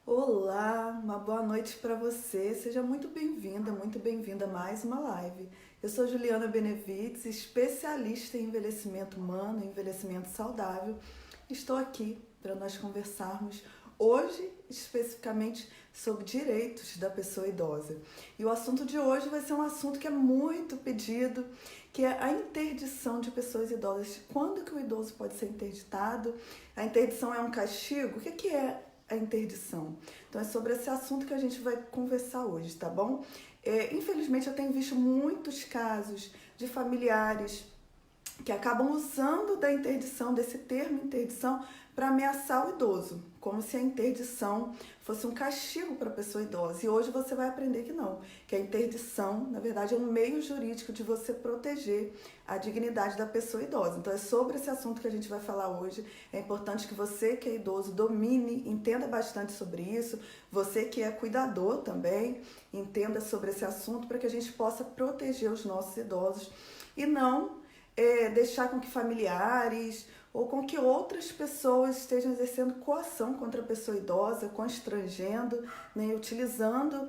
Olá, uma boa noite para você. Seja muito bem-vinda a mais uma live. Eu sou Juliana Benevides, especialista em envelhecimento humano, envelhecimento saudável. Estou aqui para nós conversarmos hoje especificamente sobre direitos da pessoa idosa. E o assunto de hoje vai ser um assunto que é muito pedido, que é a interdição de pessoas idosas. Quando que o idoso pode ser interditado? A interdição é um castigo? O que é a interdição? Então é sobre esse assunto que a gente vai conversar hoje, tá bom? Infelizmente eu tenho visto muitos casos de familiares que acabam usando da interdição, desse termo interdição, para ameaçar o idoso, como se a interdição fosse um castigo para a pessoa idosa. E hoje você vai aprender que não, que a interdição, na verdade, é um meio jurídico de você proteger a dignidade da pessoa idosa. Então é sobre esse assunto que a gente vai falar hoje. É importante que você que é idoso domine, entenda bastante sobre isso. Você que é cuidador também, entenda sobre esse assunto para que a gente possa proteger os nossos idosos e não deixar com que familiares ou com que outras pessoas estejam exercendo coação contra a pessoa idosa, constrangendo, né, utilizando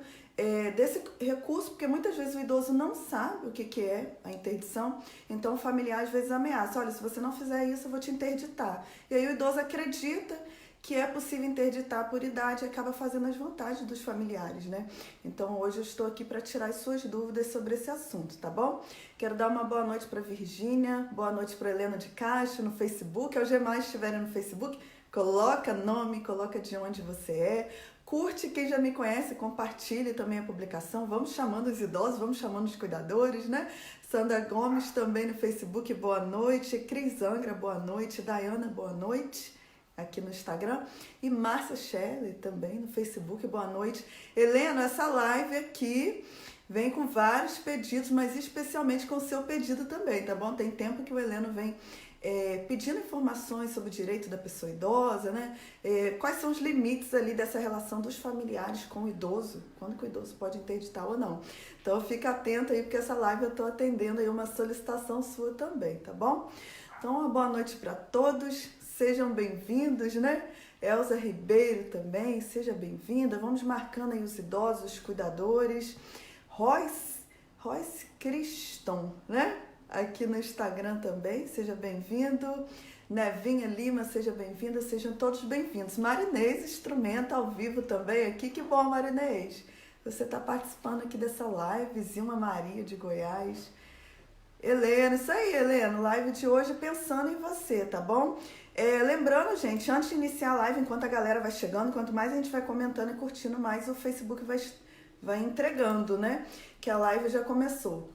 desse recurso, porque muitas vezes o idoso não sabe o que é a interdição, então o familiar às vezes ameaça, olha, se você não fizer isso eu vou te interditar. E aí o idoso acredita que é possível interditar por idade e acaba fazendo as vontades dos familiares, né? Então hoje eu estou aqui para tirar as suas dúvidas sobre esse assunto, tá bom? Quero dar uma boa noite para Virgínia, boa noite para Helena de Castro no Facebook. Aos demais estiverem no Facebook, coloca nome, coloca de onde você é. Curte quem já me conhece, compartilhe também a publicação. Vamos chamando os idosos, vamos chamando os cuidadores, né? Sandra Gomes também no Facebook, boa noite. Cris Angra, boa noite. Dayana, boa noite, aqui no Instagram, e Márcia Shelley também no Facebook, boa noite. Helena, essa live aqui vem com vários pedidos, mas especialmente com o seu pedido também, tá bom? Tem tempo que o Heleno vem pedindo informações sobre o direito da pessoa idosa, né? Quais são os limites ali dessa relação dos familiares com o idoso, quando que o idoso pode interditar ou não. Então fica atento aí, porque essa live eu tô atendendo aí uma solicitação sua também, tá bom? Então uma boa noite para todos. Sejam bem-vindos, né? Elza Ribeiro também, seja bem-vinda. Vamos marcando aí os idosos, os cuidadores. Royce Criston, né? Aqui no Instagram também, seja bem-vindo. Nevinha Lima, seja bem-vinda. Sejam todos bem-vindos. Marinês, instrumento ao vivo também aqui. Que bom, Marinês. Você está participando aqui dessa live. Zilma Maria de Goiás. Helena, isso aí, Helena. Live de hoje pensando em você, tá bom? Lembrando, gente, antes de iniciar a live, enquanto a galera vai chegando, quanto mais a gente vai comentando e curtindo, mais o Facebook vai entregando, né? Que a live já começou.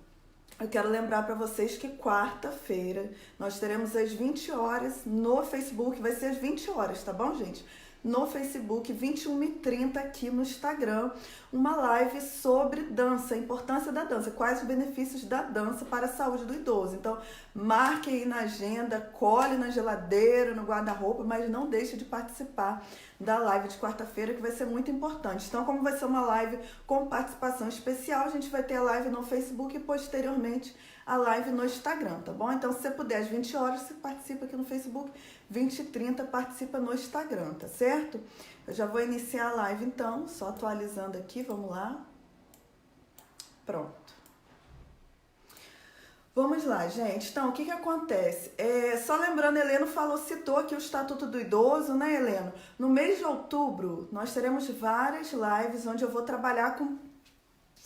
Eu quero lembrar para vocês que quarta-feira nós teremos às 20 horas no Facebook, vai ser às 20 horas, tá bom, gente? No Facebook, 21h30 aqui no Instagram, uma live sobre dança, a importância da dança, quais os benefícios da dança para a saúde do idoso. Então, marque aí na agenda, cole na geladeira, no guarda-roupa, mas não deixe de participar da live de quarta-feira, que vai ser muito importante. Então, como vai ser uma live com participação especial, a gente vai ter a live no Facebook e posteriormente a live no Instagram, tá bom? Então, se você puder, às 20 horas, você participa aqui no Facebook, 20h30 participa no Instagram, tá certo? Eu já vou iniciar a live então, só atualizando aqui, vamos lá. Pronto. Vamos lá, gente. Então, o que acontece? Só lembrando, Heleno citou aqui o Estatuto do Idoso, né, Heleno? No mês de outubro, nós teremos várias lives onde eu vou trabalhar com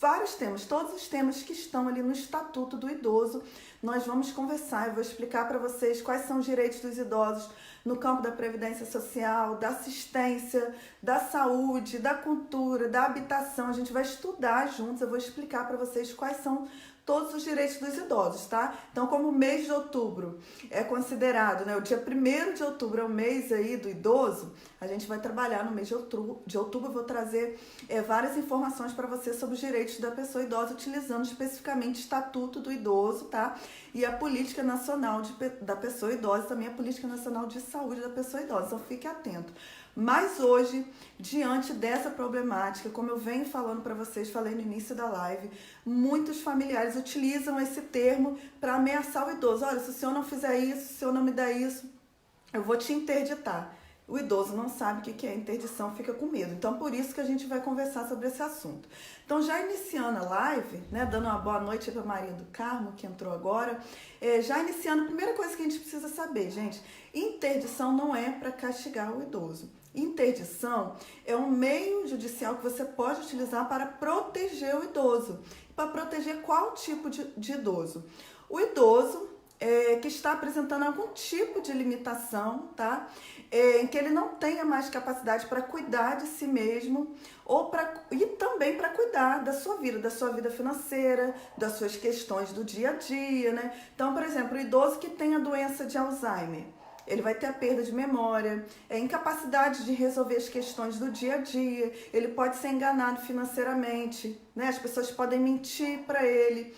vários temas, todos os temas que estão ali no Estatuto do Idoso, nós vamos conversar. Eu vou explicar para vocês quais são os direitos dos idosos no campo da previdência social, da assistência, da saúde, da cultura, da habitação. A gente vai estudar juntos, eu vou explicar para vocês quais são todos os direitos dos idosos, tá? Então, como o mês de outubro é considerado, né, o dia 1º de outubro é o mês aí do idoso, a gente vai trabalhar no mês de outubro. Eu vou trazer várias informações para você sobre os direitos da pessoa idosa, utilizando especificamente o Estatuto do Idoso, tá? E a Política Nacional da Pessoa Idosa, também a Política Nacional de Saúde da Pessoa Idosa, então fique atento. Mas hoje, diante dessa problemática, como eu venho falando para vocês, falei no início da live, muitos familiares utilizam esse termo para ameaçar o idoso. Olha, se o senhor não fizer isso, se o senhor não me der isso, eu vou te interditar. o idoso não sabe o que é interdição, fica com medo. Então, por isso que a gente vai conversar sobre esse assunto. Então, já iniciando a live, né, dando uma boa noite para Maria do Carmo, que entrou agora, já iniciando, a primeira coisa que a gente precisa saber, gente, interdição não é para castigar o idoso. Interdição é um meio judicial que você pode utilizar para proteger o idoso. Para proteger qual tipo de idoso? O idoso que está apresentando algum tipo de limitação, tá? Em que ele não tenha mais capacidade para cuidar de si mesmo e também para cuidar da sua vida financeira, das suas questões do dia a dia, né? Então, por exemplo, o idoso que tem a doença de Alzheimer, ele vai ter a perda de memória, incapacidade de resolver as questões do dia a dia, ele pode ser enganado financeiramente, né? As pessoas podem mentir para ele.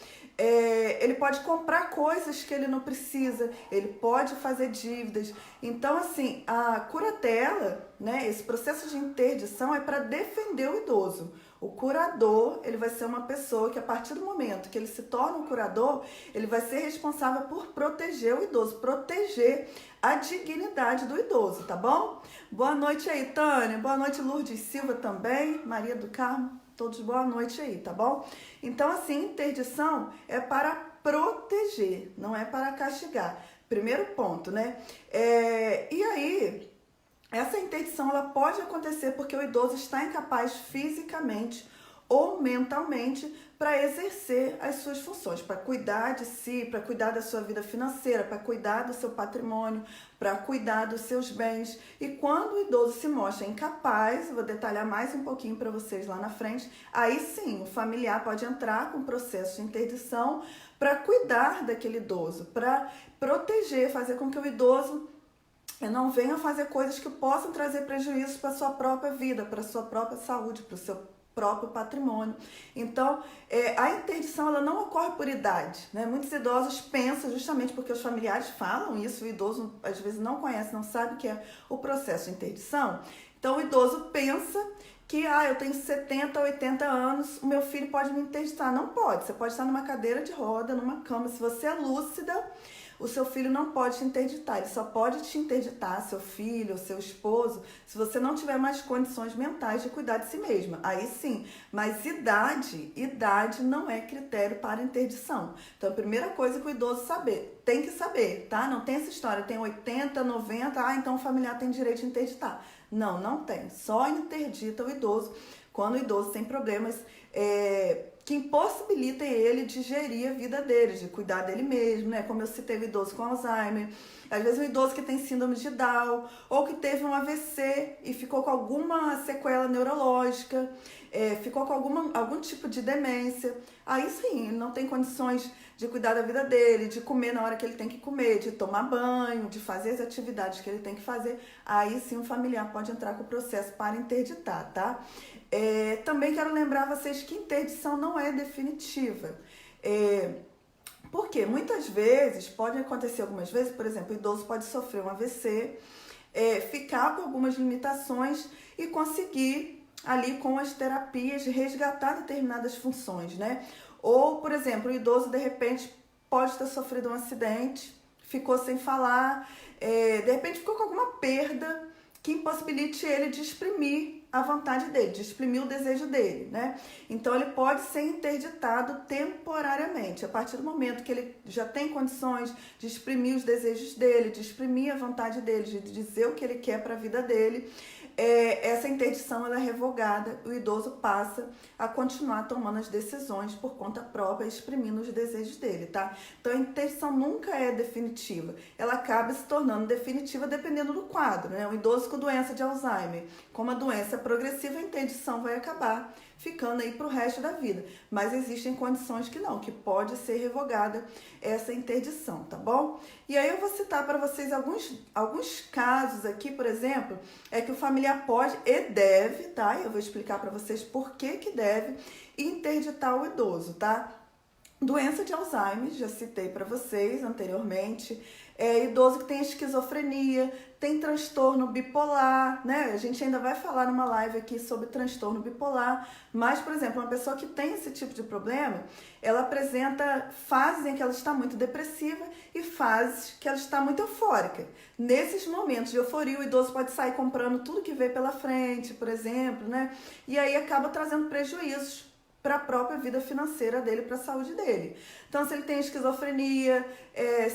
Ele pode comprar coisas que ele não precisa, ele pode fazer dívidas. Então, assim, a curatela, né, esse processo de interdição é para defender o idoso. O curador, ele vai ser uma pessoa que, a partir do momento que ele se torna um curador, ele vai ser responsável por proteger o idoso, proteger a dignidade do idoso, tá bom? Boa noite aí, Tânia. Boa noite, Lourdes Silva também, Maria do Carmo. Todos boa noite aí, tá bom? Então, assim, interdição é para proteger, não é para castigar. Primeiro ponto, né? E aí, essa interdição ela pode acontecer porque o idoso está incapaz fisicamente ou mentalmente para exercer as suas funções, para cuidar de si, para cuidar da sua vida financeira, para cuidar do seu patrimônio, para cuidar dos seus bens. E quando o idoso se mostra incapaz, vou detalhar mais um pouquinho para vocês lá na frente, aí sim o familiar pode entrar com o processo de interdição para cuidar daquele idoso, para proteger, fazer com que o idoso não venha fazer coisas que possam trazer prejuízos para a sua própria vida, para a sua própria saúde, para o seu próprio patrimônio. Então, a interdição ela não ocorre por idade, né? Muitos idosos pensam, justamente porque os familiares falam isso, o idoso às vezes não conhece, não sabe o que é o processo de interdição. Então, o idoso pensa que, eu tenho 70, 80 anos, o meu filho pode me interditar. Não pode, você pode estar numa cadeira de roda, numa cama, se você é lúcida, o seu filho não pode te interditar, ele só pode te interditar, seu filho, seu esposo, se você não tiver mais condições mentais de cuidar de si mesma. Aí sim, mas idade não é critério para interdição. Então, a primeira coisa que o idoso tem que saber, tá? Não tem essa história, tem 80, 90, então o familiar tem direito de interditar. Não, não tem. Só interdita o idoso quando o idoso tem problemas que impossibilitem ele de gerir a vida dele, de cuidar dele mesmo, né? Como eu citei, o idoso com Alzheimer, às vezes um idoso que tem síndrome de Down, ou que teve um AVC e ficou com alguma sequela neurológica, ficou com algum tipo de demência. Aí sim, ele não tem condições de cuidar da vida dele, de comer na hora que ele tem que comer, de tomar banho, de fazer as atividades que ele tem que fazer. Aí sim o familiar pode entrar com o processo para interditar, tá? Também quero lembrar vocês que interdição não é definitiva. Porque muitas vezes, pode acontecer algumas vezes, por exemplo, o idoso pode sofrer um AVC, ficar com algumas limitações e conseguir ali com as terapias resgatar determinadas funções, né? Ou, por exemplo, o idoso de repente pode ter sofrido um acidente, ficou sem falar, de repente ficou com alguma perda que impossibilite ele de exprimir a vontade dele, de exprimir o desejo dele, né? Então, ele pode ser interditado temporariamente. A partir do momento que ele já tem condições de exprimir os desejos dele, de exprimir a vontade dele, de dizer o que ele quer para a vida dele, essa interdição ela é revogada, o idoso passa a continuar tomando as decisões por conta própria, exprimindo os desejos dele, tá? Então, a interdição nunca é definitiva, ela acaba se tornando definitiva dependendo do quadro, né? Um idoso com doença de Alzheimer, como a doença progressiva, a interdição vai acabar ficando aí para o resto da vida. Mas existem condições que não, que pode ser revogada essa interdição, tá bom? E aí eu vou citar para vocês alguns casos aqui, por exemplo, que o familiar pode e deve, tá? Eu vou explicar para vocês por que deve interditar o idoso, tá? Doença de Alzheimer, já citei para vocês anteriormente. idoso que tem esquizofrenia, tem transtorno bipolar, né? A gente ainda vai falar numa live aqui sobre transtorno bipolar, mas, por exemplo, uma pessoa que tem esse tipo de problema, ela apresenta fases em que ela está muito depressiva e fases que ela está muito eufórica. Nesses momentos de euforia, o idoso pode sair comprando tudo que vê pela frente, por exemplo, né? E aí acaba trazendo prejuízos para a própria vida financeira dele, para a saúde dele. Então, se ele tem esquizofrenia,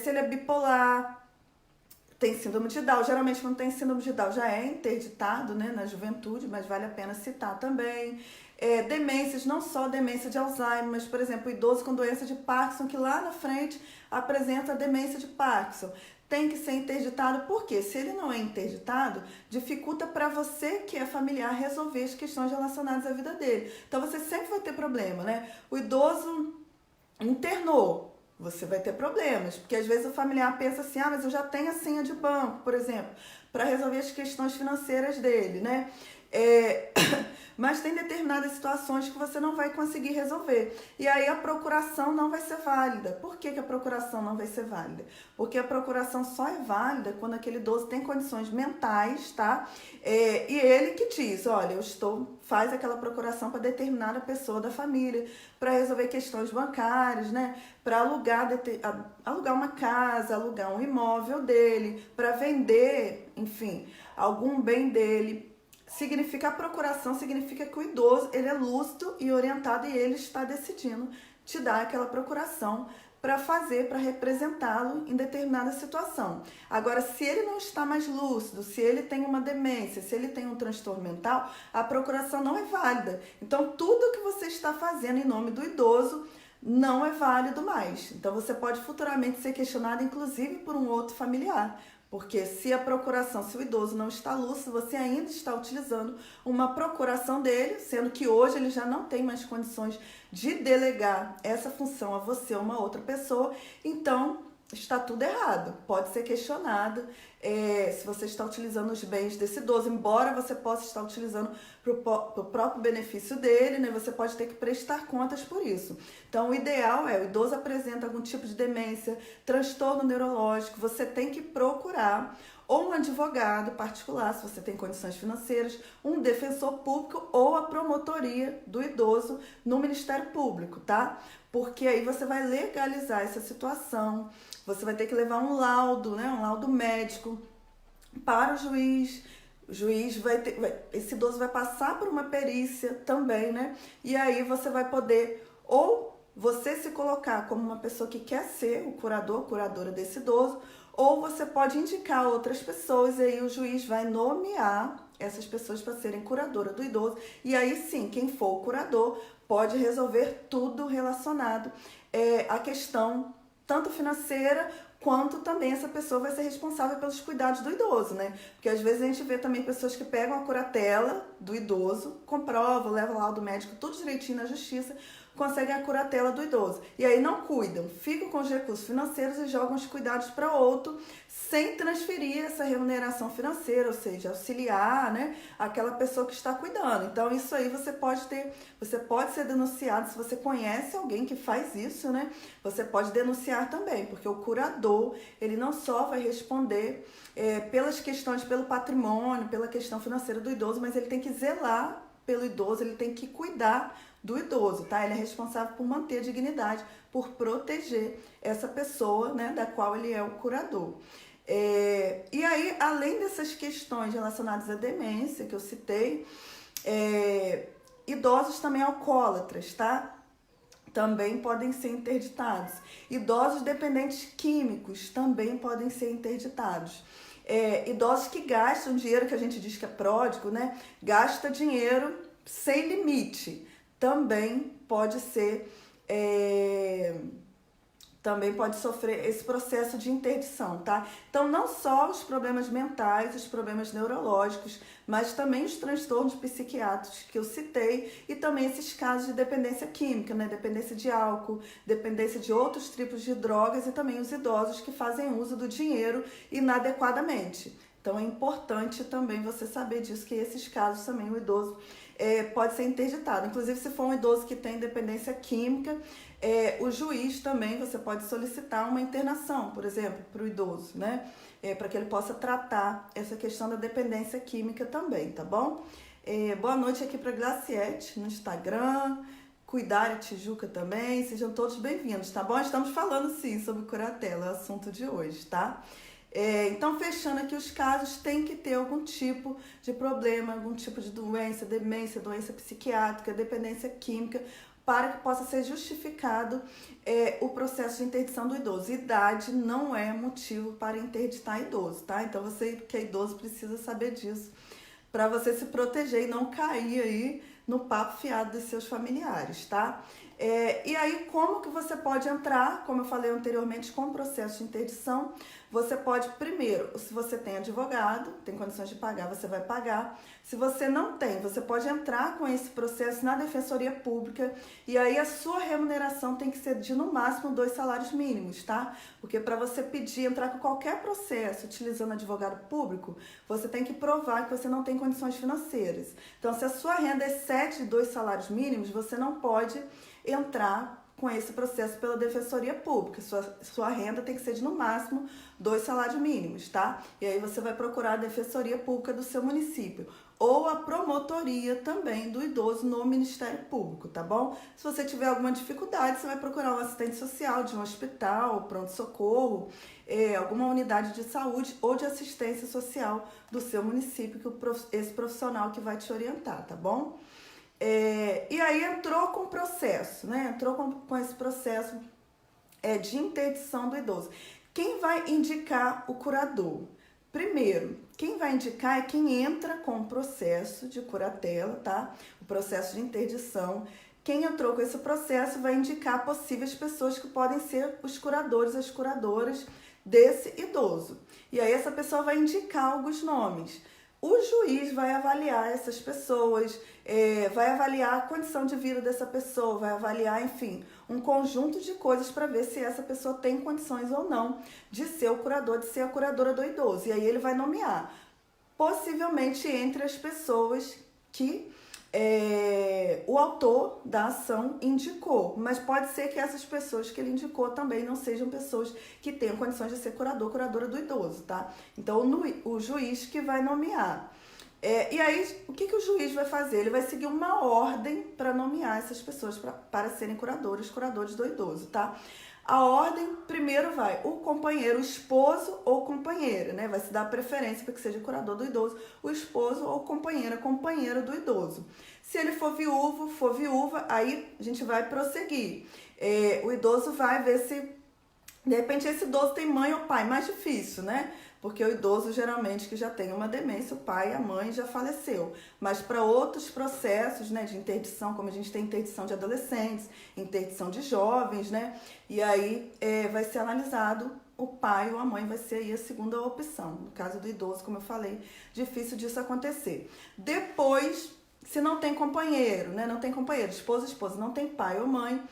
se ele é bipolar, tem síndrome de Down, geralmente quando tem síndrome de Down já é interditado, né, na juventude, mas vale a pena citar também. Demências, não só demência de Alzheimer, mas, por exemplo, o idoso com doença de Parkinson, que lá na frente apresenta demência de Parkinson. Tem que ser interditado, porque se ele não é interditado, dificulta para você que é familiar resolver as questões relacionadas à vida dele. Então você sempre vai ter problema, né? O idoso internou, você vai ter problemas, porque às vezes o familiar pensa assim, mas eu já tenho a senha de banco, por exemplo, para resolver as questões financeiras dele, né? Mas tem determinadas situações que você não vai conseguir resolver. E aí a procuração não vai ser válida. Por que a procuração não vai ser válida? Porque a procuração só é válida quando aquele idoso tem condições mentais, tá? E ele que diz, olha, faz aquela procuração para determinada pessoa da família, para resolver questões bancárias, né? Para alugar uma casa, alugar um imóvel dele, para vender, enfim, algum bem dele. A procuração significa que o idoso ele é lúcido e orientado e ele está decidindo te dar aquela procuração para representá-lo em determinada situação. Agora, se ele não está mais lúcido, se ele tem uma demência, se ele tem um transtorno mental, a procuração não é válida. Então, tudo que você está fazendo em nome do idoso não é válido mais. Então, você pode futuramente ser questionado, inclusive, por um outro familiar. Porque se o idoso não está lúcido, você ainda está utilizando uma procuração dele, sendo que hoje ele já não tem mais condições de delegar essa função a você ou uma outra pessoa, então está tudo errado. Pode ser questionado se você está utilizando os bens desse idoso, embora você possa estar utilizando para o próprio benefício dele, né? Você pode ter que prestar contas por isso. Então, o ideal o idoso apresenta algum tipo de demência, transtorno neurológico, você tem que procurar ou um advogado particular, se você tem condições financeiras, um defensor público ou a promotoria do idoso no Ministério Público, tá? Porque aí você vai legalizar essa situação, você vai ter que levar um laudo, né? Um laudo médico para o juiz. O juiz esse idoso vai passar por uma perícia também, né? E aí você vai poder ou você se colocar como uma pessoa que quer ser o curador, curadora desse idoso, ou você pode indicar outras pessoas e aí o juiz vai nomear essas pessoas para serem curadora do idoso. E aí sim, quem for o curador pode resolver tudo relacionado à questão tanto financeira, quanto também essa pessoa vai ser responsável pelos cuidados do idoso, né? Porque às vezes a gente vê também pessoas que pegam a curatela do idoso, comprovam, levam lá do médico, tudo direitinho na justiça, conseguem a curatela do idoso. E aí não cuidam, ficam com os recursos financeiros e jogam os cuidados para outro, sem transferir essa remuneração financeira, ou seja, auxiliar, né, aquela pessoa que está cuidando. Então isso aí você pode ser denunciado, se você conhece alguém que faz isso, né, você pode denunciar também, porque o curador, ele não só vai responder pelas questões, pelo patrimônio, pela questão financeira do idoso, mas ele tem que zelar pelo idoso, ele tem que cuidar do idoso, tá? Ele é responsável por manter a dignidade, por proteger essa pessoa, né, da qual ele é o curador. E aí, além dessas questões relacionadas à demência que eu citei, idosos também alcoólatras, tá? Também podem ser interditados. Idosos dependentes químicos também podem ser interditados. Idosos que gastam dinheiro, que a gente diz que é pródigo, né? Gasta dinheiro sem limite. Também pode sofrer esse processo de interdição, tá? Então, não só os problemas mentais, os problemas neurológicos, mas também os transtornos psiquiátricos que eu citei e também esses casos de dependência química, né? Dependência de álcool, dependência de outros tipos de drogas e também os idosos que fazem uso do dinheiro inadequadamente. Então é importante também você saber disso, que esses casos também o idoso pode ser interditado. Inclusive, se for um idoso que tem dependência química, o juiz também, você pode solicitar uma internação, por exemplo, para o idoso, né? Para que ele possa tratar essa questão da dependência química também, tá bom? Boa noite aqui para Glaciete no Instagram, Cuidar Tijuca também, sejam todos bem-vindos, tá bom? Estamos falando sim sobre curatela, é o assunto de hoje, tá? Então, fechando aqui os casos, tem que ter algum tipo de problema, algum tipo de doença, demência, doença psiquiátrica, dependência química, para que possa ser justificado o processo de interdição do idoso. Idade não é motivo para interditar idoso, tá? Então, você que é idoso precisa saber disso, para você se proteger e não cair aí no papo fiado dos seus familiares, tá? E aí, como que você pode entrar, como eu falei anteriormente, com o processo de interdição? Você pode, primeiro, se você tem advogado, tem condições de pagar, você vai pagar. Se você não tem, você pode entrar com esse processo na Defensoria Pública e aí a sua remuneração tem que ser de, no máximo, 2 salários mínimos, tá? Porque para você pedir, entrar com qualquer processo utilizando advogado público, você tem que provar que você não tem condições financeiras. Então, se a sua renda excede 2 salários mínimos, você não pode entrar com esse processo pela Defensoria Pública. Sua renda tem que ser de, no máximo, 2 salários mínimos, tá? E aí você vai procurar a Defensoria Pública do seu município ou a promotoria também do idoso no Ministério Público, tá bom? Se você tiver alguma dificuldade, você vai procurar um assistente social de um hospital, pronto-socorro, alguma unidade de saúde ou de assistência social do seu município, que esse profissional que vai te orientar, tá bom? E aí entrou com o processo, né? Entrou com esse processo de interdição do idoso. Quem vai indicar o curador? Primeiro, quem vai indicar é quem entra com o processo de curatela, tá? O processo de interdição. Quem entrou com esse processo vai indicar possíveis pessoas que podem ser os curadores, as curadoras desse idoso. E aí essa pessoa vai indicar alguns nomes. O juiz vai avaliar essas pessoas, vai avaliar a condição de vida dessa pessoa, vai avaliar, enfim, um conjunto de coisas para ver se essa pessoa tem condições ou não de ser o curador, de ser a curadora do idoso. E aí ele vai nomear, possivelmente entre as pessoas que o autor da ação indicou, mas pode ser que essas pessoas que ele indicou também não sejam pessoas que tenham condições de ser curador, curadora do idoso, tá? Então, o juiz que vai nomear. E aí, o que o juiz vai fazer? Ele vai seguir uma ordem para nomear essas pessoas para serem curadores do idoso, tá? A ordem, primeiro vai o companheiro, o esposo ou companheira, né? Vai se dar preferência para que seja curador do idoso, o esposo ou companheira do idoso. Se ele for viúva, aí a gente vai prosseguir. O idoso vai ver se, de repente, esse idoso tem mãe ou pai, mais difícil, né? Porque o idoso, geralmente, que já tem uma demência, o pai e a mãe já faleceu. Mas para outros processos, né, de interdição, como a gente tem interdição de adolescentes, interdição de jovens, né? E aí vai ser analisado o pai ou a mãe, vai ser aí a segunda opção. No caso do idoso, como eu falei, difícil disso acontecer. Depois, se não tem companheiro, né? Não tem companheiro, esposa, não tem pai ou mãe,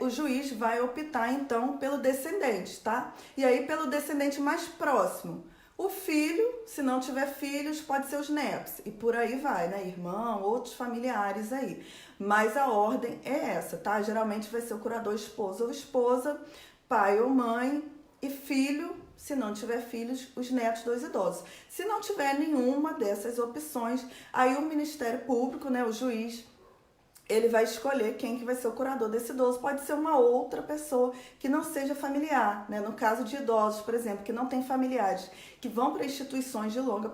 o juiz vai optar, então, pelo descendente, tá? E aí, pelo descendente mais próximo. O filho, se não tiver filhos, pode ser os netos. E por aí vai, né? Irmão, outros familiares aí. Mas a ordem é essa, tá? Geralmente vai ser o curador esposo ou esposa, pai ou mãe e filho. Se não tiver filhos, os netos dos idosos. Se não tiver nenhuma dessas opções, aí o Ministério Público, né, o juiz, ele vai escolher quem que vai ser o curador desse idoso. Pode ser uma outra pessoa que não seja familiar, né? No caso de idosos, por exemplo, que não tem familiares, que vão para instituições de longa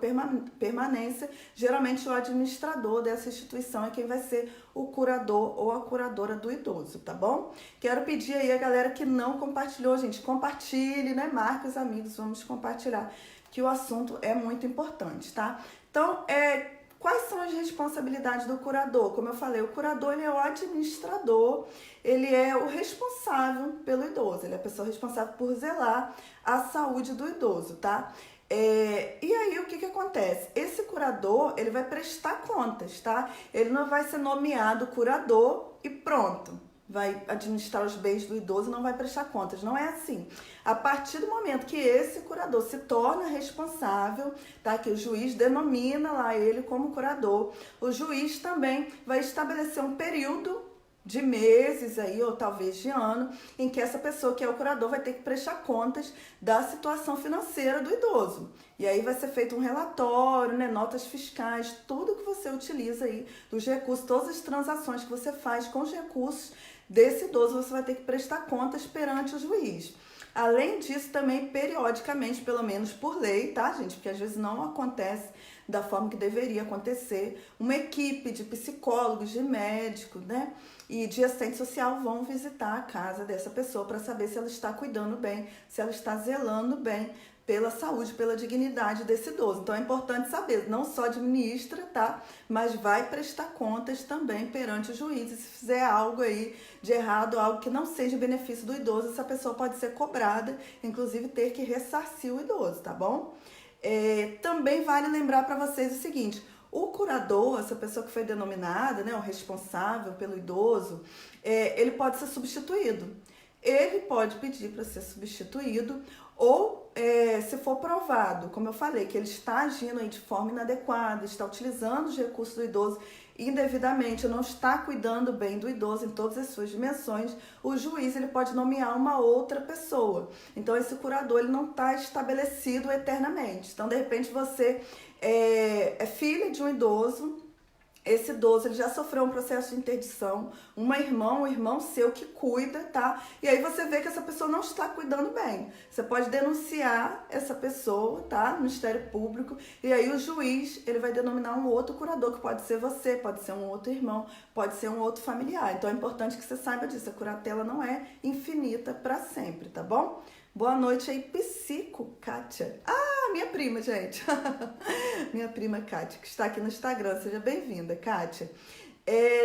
permanência, geralmente o administrador dessa instituição é quem vai ser o curador ou a curadora do idoso, tá bom? Quero pedir aí a galera que não compartilhou, gente, compartilhe, né? Marque os amigos, vamos compartilhar, que o assunto é muito importante, tá? Então, quais são as responsabilidades do curador? Como eu falei, o curador, ele é o administrador, ele é o responsável pelo idoso, ele é a pessoa responsável por zelar a saúde do idoso, tá? E aí, o que acontece? Esse curador, ele vai prestar contas, tá? Ele não vai ser nomeado curador e pronto. vai administrar os bens do idoso e não vai prestar contas. Não é assim. A partir do momento que esse curador se torna responsável, tá? Que o juiz denomina lá ele como curador, o juiz também vai estabelecer um período de meses aí, ou talvez de ano, em que essa pessoa que é o curador vai ter que prestar contas da situação financeira do idoso. E aí vai ser feito um relatório, né, notas fiscais, tudo que você utiliza aí dos recursos, todas as transações que você faz com os recursos desse idoso, você vai ter que prestar contas perante o juiz. Além disso, também periodicamente, pelo menos por lei, tá, gente? Porque às vezes não acontece da forma que deveria acontecer, uma equipe de psicólogos, de médicos, né? E de assistente social vão visitar a casa dessa pessoa para saber se ela está cuidando bem, se ela está zelando bem pela saúde, pela dignidade desse idoso. Então é importante saber, não só administra, tá? Mas vai prestar contas também perante o juiz. E se fizer algo aí de errado, algo que não seja benefício do idoso, essa pessoa pode ser cobrada, inclusive ter que ressarcir o idoso, tá bom? Também vale lembrar para vocês o seguinte: o curador, essa pessoa que foi denominada, né, o responsável pelo idoso, ele pode ser substituído. Ele pode pedir para ser substituído ou, se for provado, como eu falei, que ele está agindo aí de forma inadequada, está utilizando os recursos do idoso indevidamente, não está cuidando bem do idoso em todas as suas dimensões, o juiz ele pode nomear uma outra pessoa. Então esse curador ele não está estabelecido eternamente. Então de repente você é filha de um idoso. Esse idoso ele já sofreu um processo de interdição, um irmão seu que cuida, tá? E aí você vê que essa pessoa não está cuidando bem. Você pode denunciar essa pessoa, tá? No Ministério Público. E aí o juiz ele vai denominar um outro curador, que pode ser você, pode ser um outro irmão, pode ser um outro familiar. Então é importante que você saiba disso. A curatela não é infinita para sempre, tá bom? Boa noite aí, Psico Kátia. Ah, minha prima, gente. Minha prima Kátia, que está aqui no Instagram. Seja bem-vinda, Kátia.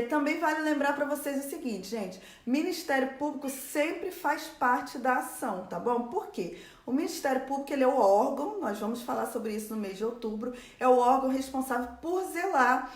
Também vale lembrar para vocês o seguinte, gente. Ministério Público sempre faz parte da ação, tá bom? Por quê? O Ministério Público ele é o órgão, nós vamos falar sobre isso no mês de outubro, é o órgão responsável por zelar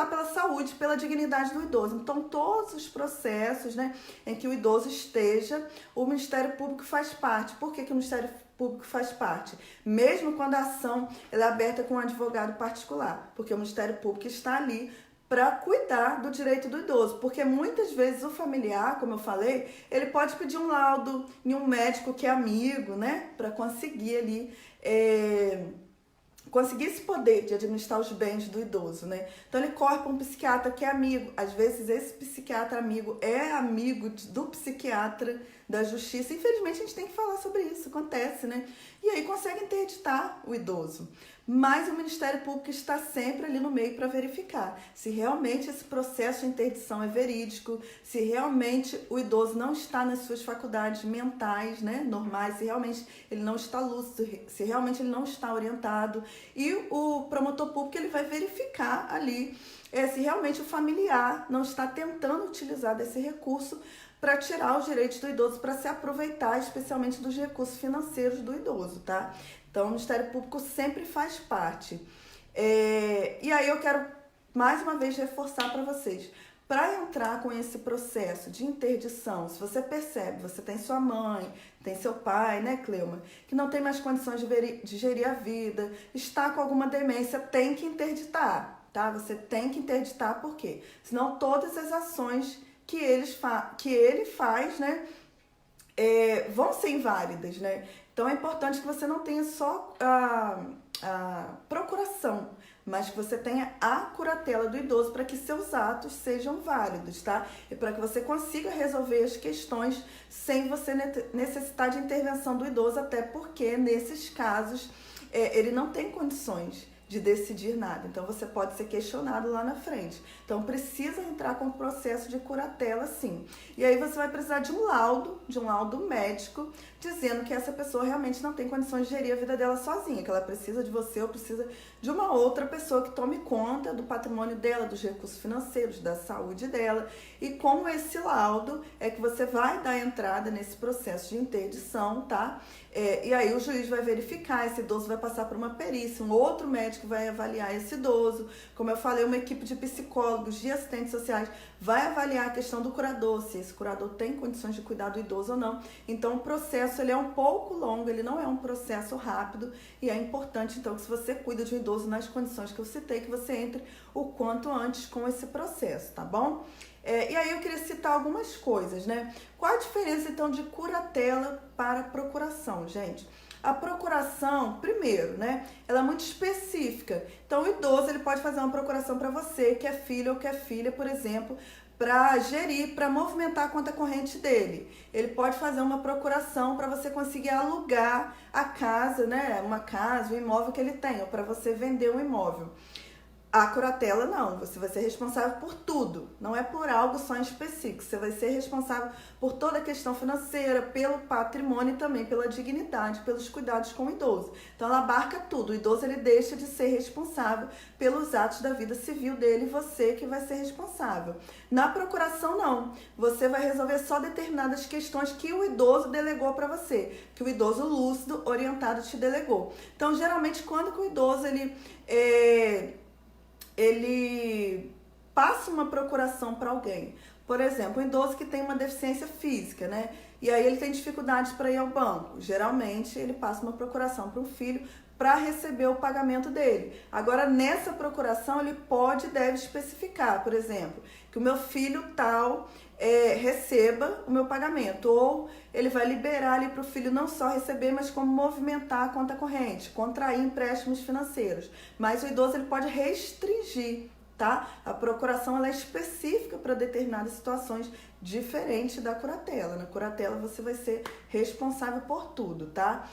pela saúde, pela dignidade do idoso. Então, todos os processos, né, em que o idoso esteja, o Ministério Público faz parte. Por que o Ministério Público faz parte? Mesmo quando a ação ela é aberta com um advogado particular, porque o Ministério Público está ali para cuidar do direito do idoso, porque muitas vezes o familiar, como eu falei, ele pode pedir um laudo em um médico que é amigo, né, para conseguir ali conseguir esse poder de administrar os bens do idoso, né? Então ele corre para um psiquiatra que é amigo. Às vezes esse psiquiatra amigo é amigo do psiquiatra da justiça. Infelizmente a gente tem que falar sobre isso, acontece, né? E aí consegue interditar o idoso. Mas o Ministério Público está sempre ali no meio para verificar se realmente esse processo de interdição é verídico, se realmente o idoso não está nas suas faculdades mentais, né, normais, se realmente ele não está lúcido, se realmente ele não está orientado. E o promotor público ele vai verificar ali se realmente o familiar não está tentando utilizar desse recurso para tirar os direitos do idoso, para se aproveitar especialmente dos recursos financeiros do idoso, tá? Então, o Ministério Público sempre faz parte. E aí eu quero, mais uma vez, reforçar para vocês. Para entrar com esse processo de interdição, se você percebe, você tem sua mãe, tem seu pai, né, Cleuma, que não tem mais condições de gerir a vida, está com alguma demência, tem que interditar, tá? Você tem que interditar, por quê? Senão todas as ações que ele faz, né, vão ser inválidas, né? Então é importante que você não tenha só a procuração, mas que você tenha a curatela do idoso para que seus atos sejam válidos, tá? E para que você consiga resolver as questões sem você necessitar de intervenção do idoso, até porque nesses casos ele não tem condições de decidir nada. Então você pode ser questionado lá na frente. Então precisa entrar com o processo de curatela, sim. E aí você vai precisar de um laudo médico, dizendo que essa pessoa realmente não tem condições de gerir a vida dela sozinha, que ela precisa de você ou precisa de uma outra pessoa que tome conta do patrimônio dela, dos recursos financeiros, da saúde dela. E com esse laudo é que você vai dar entrada nesse processo de interdição, tá? E aí o juiz vai verificar, esse idoso vai passar por uma perícia, um outro médico vai avaliar esse idoso. Como eu falei, uma equipe de psicólogos, de assistentes sociais, vai avaliar a questão do curador, se esse curador tem condições de cuidar do idoso ou não. Então o processo ele é um pouco longo, ele não é um processo rápido, e é importante então que se você cuida de um idoso nas condições que eu citei, que você entre o quanto antes com esse processo, tá bom? E aí eu queria citar algumas coisas, né? Qual a diferença, então, de curatela para procuração, gente? A procuração, primeiro, né? Ela é muito específica. Então, o idoso, ele pode fazer uma procuração para você, que é filho ou que é filha, por exemplo, para gerir, para movimentar a conta corrente dele. Ele pode fazer uma procuração para você conseguir alugar a casa, né? Uma casa, o imóvel que ele tem, ou para você vender um imóvel. A curatela não, você vai ser responsável por tudo, não é por algo só em específico, você vai ser responsável por toda a questão financeira, pelo patrimônio e também pela dignidade, pelos cuidados com o idoso. Então ela abarca tudo, o idoso ele deixa de ser responsável pelos atos da vida civil dele, você que vai ser responsável. Na procuração não, você vai resolver só determinadas questões que o idoso delegou para você, que o idoso lúcido, orientado te delegou. Então geralmente quando que o idoso ele passa uma procuração para alguém. Por exemplo, um idoso que tem uma deficiência física, né? E aí ele tem dificuldades para ir ao banco. Geralmente ele passa uma procuração para um filho para receber o pagamento dele. Agora, nessa procuração, ele pode e deve especificar, por exemplo, que o meu filho tal receba o meu pagamento. Ou ele vai liberar ali para o filho não só receber, mas como movimentar a conta corrente, contrair empréstimos financeiros. Mas o idoso ele pode restringir, tá? A procuração ela é específica para determinadas situações, diferente da curatela. Na curatela você vai ser responsável por tudo, tá?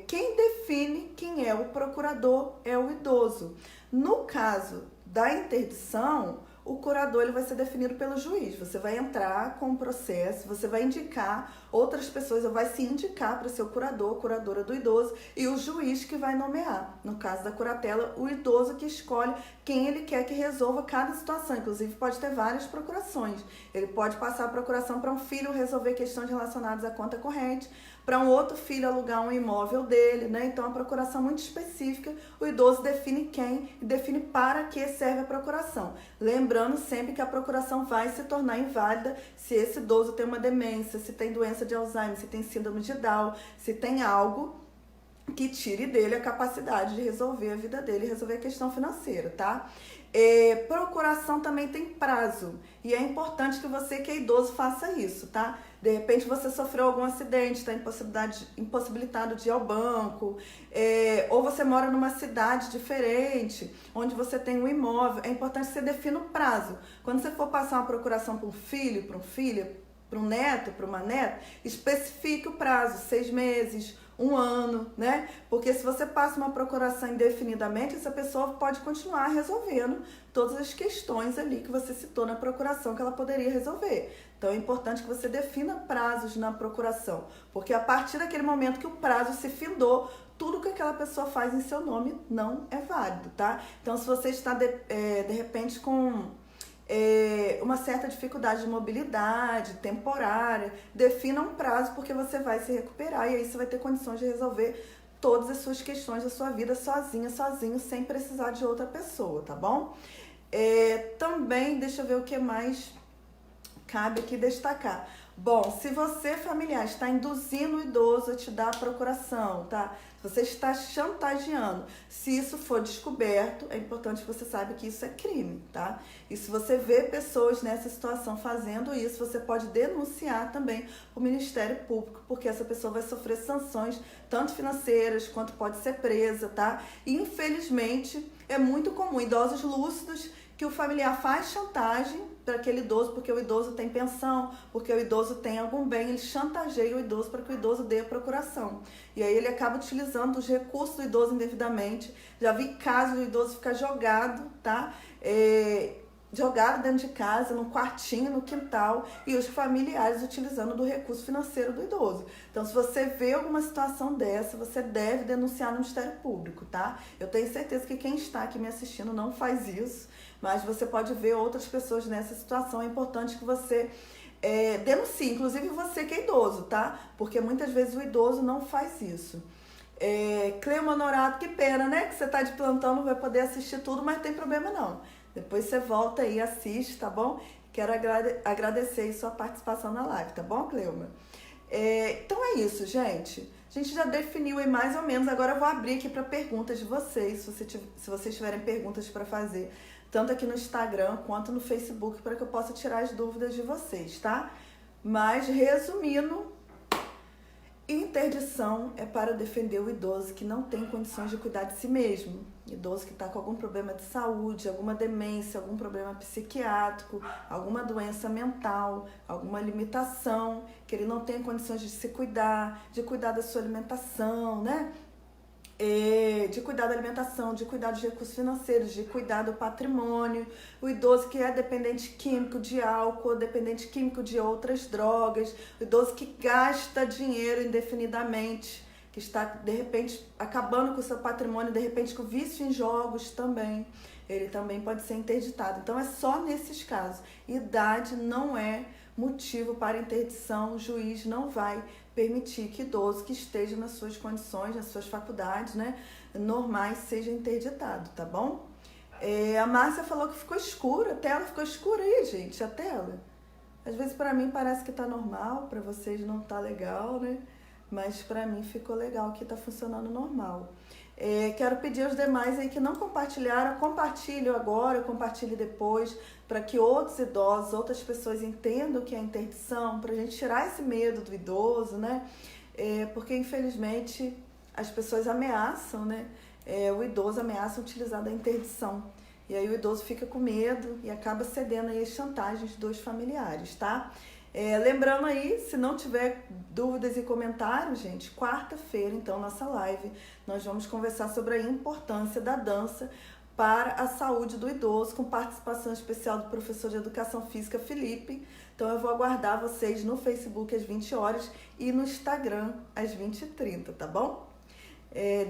Quem define quem é o procurador é o idoso. No caso da interdição, o curador ele vai ser definido pelo juiz. Você vai entrar com o processo, você vai indicar outras pessoas, ou vai se indicar para ser o curador, curadora do idoso, e o juiz que vai nomear. No caso da curatela, o idoso que escolhe quem ele quer que resolva cada situação. Inclusive, pode ter várias procurações. Ele pode passar a procuração para um filho resolver questões relacionadas à conta corrente, para um outro filho alugar um imóvel dele, né? Então, a procuração muito específica, o idoso define quem e define para que serve a procuração. Lembrando sempre que a procuração vai se tornar inválida se esse idoso tem uma demência, se tem doença de Alzheimer, se tem síndrome de Down, se tem algo que tire dele a capacidade de resolver a vida dele, resolver a questão financeira, tá? Procuração também tem prazo, e é importante que você que é idoso faça isso, tá? De repente você sofreu algum acidente, está impossibilitado de ir ao banco, ou você mora numa cidade diferente, onde você tem um imóvel, é importante que você defina o prazo. Quando você for passar uma procuração para um filho, para um filho, para um neto, para uma neta, especifique o prazo, 6 meses, 1 ano, né? Porque se você passa uma procuração indefinidamente, essa pessoa pode continuar resolvendo todas as questões ali que você citou na procuração que ela poderia resolver. Então é importante que você defina prazos na procuração, porque a partir daquele momento que o prazo se findou, tudo que aquela pessoa faz em seu nome não é válido, tá? Então se você está de repente com uma certa dificuldade de mobilidade temporária, defina um prazo porque você vai se recuperar e aí você vai ter condições de resolver todas as suas questões da sua vida sozinho, sem precisar de outra pessoa, tá bom? Também, deixa eu ver o que mais cabe aqui destacar. Bom, se você, familiar, está induzindo o idoso a te dar a procuração, tá? Se você está chantageando, se isso for descoberto, é importante que você saiba que isso é crime, tá? E se você vê pessoas nessa situação fazendo isso, você pode denunciar também o Ministério Público, porque essa pessoa vai sofrer sanções, tanto financeiras, quanto pode ser presa, tá? E, infelizmente, é muito comum idosos lúcidos que o familiar faz chantagem para aquele idoso, porque o idoso tem pensão, porque o idoso tem algum bem, ele chantageia o idoso para que o idoso dê a procuração. E aí ele acaba utilizando os recursos do idoso indevidamente. Já vi casos do idoso ficar jogado, tá? Jogado dentro de casa, num quartinho, no quintal, e os familiares utilizando do recurso financeiro do idoso. Então, se você vê alguma situação dessa, você deve denunciar no Ministério Público, tá? Eu tenho certeza que quem está aqui me assistindo não faz isso, mas você pode ver outras pessoas nessa situação. É importante que você denuncie, inclusive você que é idoso, tá? Porque muitas vezes o idoso não faz isso. Cleuma Honorato, que pena, né? Que você tá de plantão, não vai poder assistir tudo, mas não tem problema não. Depois você volta aí e assiste, tá bom? Quero agradecer aí sua participação na live, tá bom, Cleuma? Então é isso, gente. A gente já definiu aí mais ou menos. Agora eu vou abrir aqui para perguntas de vocês, se vocês tiverem perguntas para fazer, tanto aqui no Instagram quanto no Facebook, para que eu possa tirar as dúvidas de vocês, tá? Mas, resumindo, interdição é para defender o idoso que não tem condições de cuidar de si mesmo. Idoso que está com algum problema de saúde, alguma demência, algum problema psiquiátrico, alguma doença mental, alguma limitação, que ele não tem condições de se cuidar, de cuidar da sua alimentação, né? De cuidar da alimentação, de cuidar dos recursos financeiros, de cuidar do patrimônio. O idoso que é dependente químico de álcool, dependente químico de outras drogas, o idoso que gasta dinheiro indefinidamente, que está, de repente, acabando com o seu patrimônio, de repente com vício em jogos também, ele também pode ser interditado. Então é só nesses casos. Idade não é motivo para interdição, o juiz não vai permitir que idoso que esteja nas suas condições, nas suas faculdades, né, normais, seja interditado, tá bom? A Márcia falou que ficou escura, a tela ficou escura aí, gente, a tela. Às vezes para mim parece que tá normal, para vocês não tá legal, né? Mas para mim ficou legal, que tá funcionando normal. Quero pedir aos demais aí que não compartilharam, compartilhe agora, compartilhe depois, para que outros idosos, outras pessoas entendam o que é interdição, para a gente tirar esse medo do idoso, né? Porque infelizmente as pessoas ameaçam, né? O idoso ameaça utilizar da interdição. E aí o idoso fica com medo e acaba cedendo aí às chantagens dos familiares, tá? Lembrando aí, se não tiver dúvidas e comentários, gente, quarta-feira, então, nossa live, nós vamos conversar sobre a importância da dança para a saúde do idoso, com participação especial do professor de Educação Física, Felipe. Então, eu vou aguardar vocês no Facebook às 20 horas e no Instagram às 20h30, tá bom?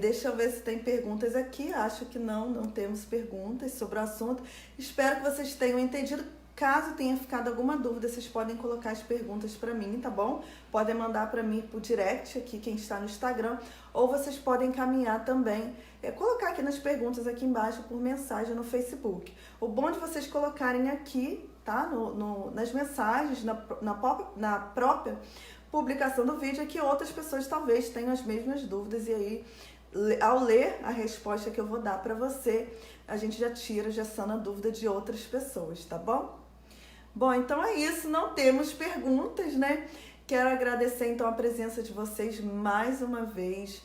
Deixa eu ver se tem perguntas aqui. Acho que não temos perguntas sobre o assunto. Espero que vocês tenham entendido. Caso tenha ficado alguma dúvida, vocês podem colocar as perguntas para mim, tá bom? Podem mandar para mim por direct aqui, quem está no Instagram, ou vocês podem encaminhar também, colocar aqui nas perguntas aqui embaixo por mensagem no Facebook. O bom de vocês colocarem aqui, tá? Nas mensagens, na própria publicação do vídeo, é que outras pessoas talvez tenham as mesmas dúvidas, e aí, ao ler a resposta que eu vou dar para você, a gente já sana a dúvida de outras pessoas, tá bom? Bom, então é isso, não temos perguntas, né? Quero agradecer então a presença de vocês mais uma vez,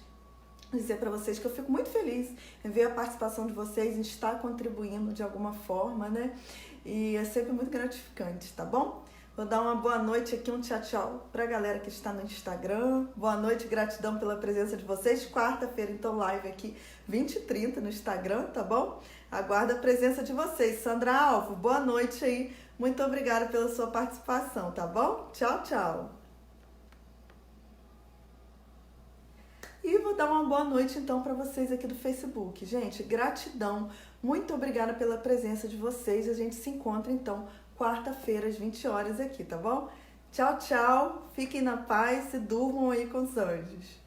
dizer para vocês que eu fico muito feliz em ver a participação de vocês, em estar contribuindo de alguma forma, né? E é sempre muito gratificante, tá bom? Vou dar uma boa noite aqui, um tchau pra galera que está no Instagram. Boa noite, gratidão pela presença de vocês. Quarta-feira, então, live aqui, 20h30 no Instagram, tá bom? Aguardo a presença de vocês. Sandra Alvo, boa noite aí. Muito obrigada pela sua participação, tá bom? Tchau, tchau. E vou dar uma boa noite, então, para vocês aqui do Facebook. Gente, gratidão. Muito obrigada pela presença de vocês. A gente se encontra, então, quarta-feira, às 20 horas aqui, tá bom? Tchau, tchau. Fiquem na paz e durmam aí com os anjos.